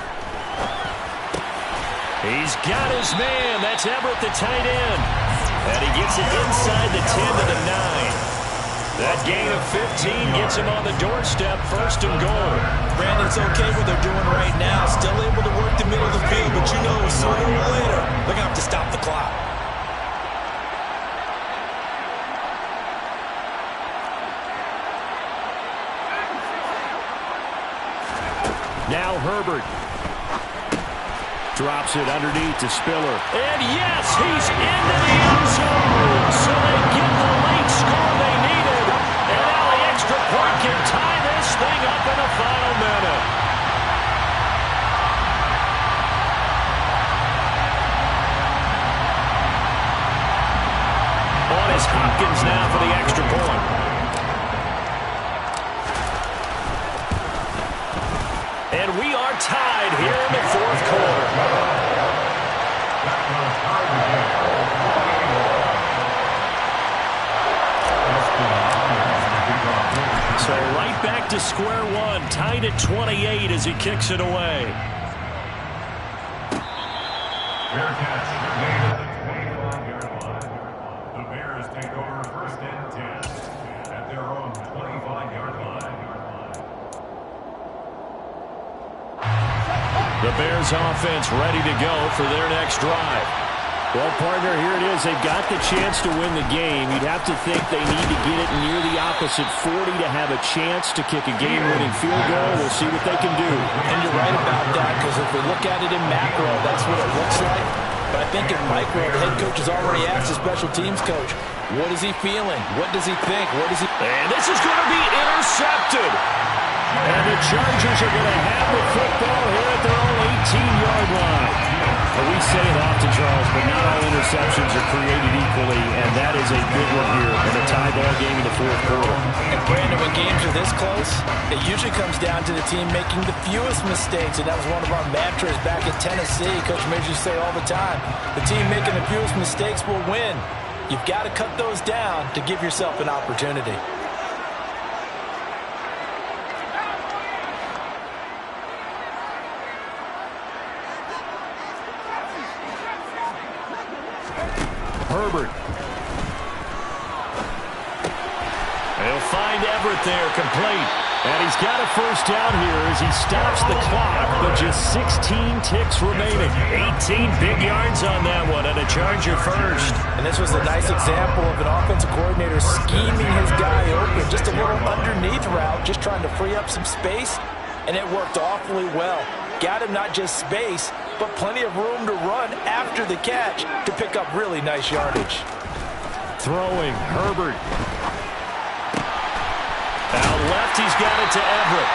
He's got his man. That's Everett, the tight end. And he gets it inside the 10 to the 9. That gain of 15 gets him on the doorstep, 1st and goal. Brandon, it's okay what they're doing right now. Still able to work the middle of the field, but you know sooner or later they're going to have to stop the clock. Now Herbert drops it underneath to Spiller. And yes, he's into the end zone. So they get the late score they needed. And now the extra point can tie this thing up in the final minute. On is Hopkins now for the extra point. And we are tied here in the 4th quarter. So right back to square one, tied at 28 as he kicks it away. Fair catch made at the 25-yard line. The Bears take over 1st and 10 at their own 25-yard line. The Bears offense ready to go for their next drive. Well, partner, here it is. They've got the chance to win the game. You'd have to think they need to get it near the opposite 40 to have a chance to kick a game-winning field goal. We'll see what they can do. And you're right about that, because if we look at it in macro, that's what it looks like. But I think in micro, the head coach has already asked the special teams coach, what is he feeling? What does he think? What does he... And this is going to be intercepted. And the Chargers are going to have the football here at their own 18-yard line. Well, we say it often, Charles, but not all interceptions are created equally, and that is a big one here in a tie ball game in the fourth quarter. And Brandon, when games are this close, it usually comes down to the team making the fewest mistakes, and that was one of our mantras back in Tennessee. Coach Major used to say all the time, the team making the fewest mistakes will win. You've got to cut those down to give yourself an opportunity. Herbert. He'll find Everett there, complete. And he's got a first down here as he stops the clock, but just 16 ticks remaining. 18 big yards on that one, and a Charger first. And this was a nice example of an offensive coordinator scheming his guy open. Just a little underneath route, just trying to free up some space, and it worked awfully well. Got him not just space, but plenty of room to run after the catch to pick up really nice yardage. Throwing, Herbert. Out left, he's got it to Everett.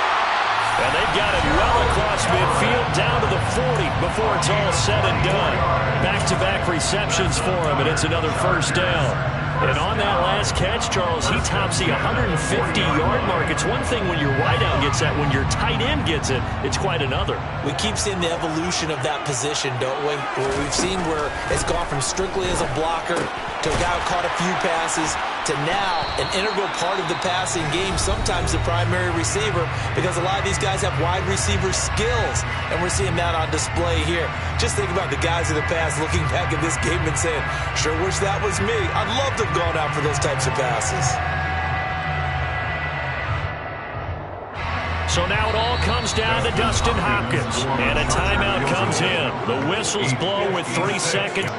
And they've got it well across midfield, down to the 40 before it's all said and done. Back-to-back receptions for him, and it's another first down. And on that last catch, Charles, he tops the 150-yard mark. It's one thing when your wideout gets that. When your tight end gets it, it's quite another. We keep seeing the evolution of that position, don't we? Where we've seen where it's gone from strictly as a blocker to a guy who caught a few passes to now an integral part of the passing game, sometimes the primary receiver, because a lot of these guys have wide receiver skills, and we're seeing that on display here. Just think about the guys in the past looking back at this game and saying, sure wish that was me. I'd love to have gone out for those types of passes. So now it all comes down to Dustin Hopkins, and a timeout comes in. The whistles blow with 3 seconds.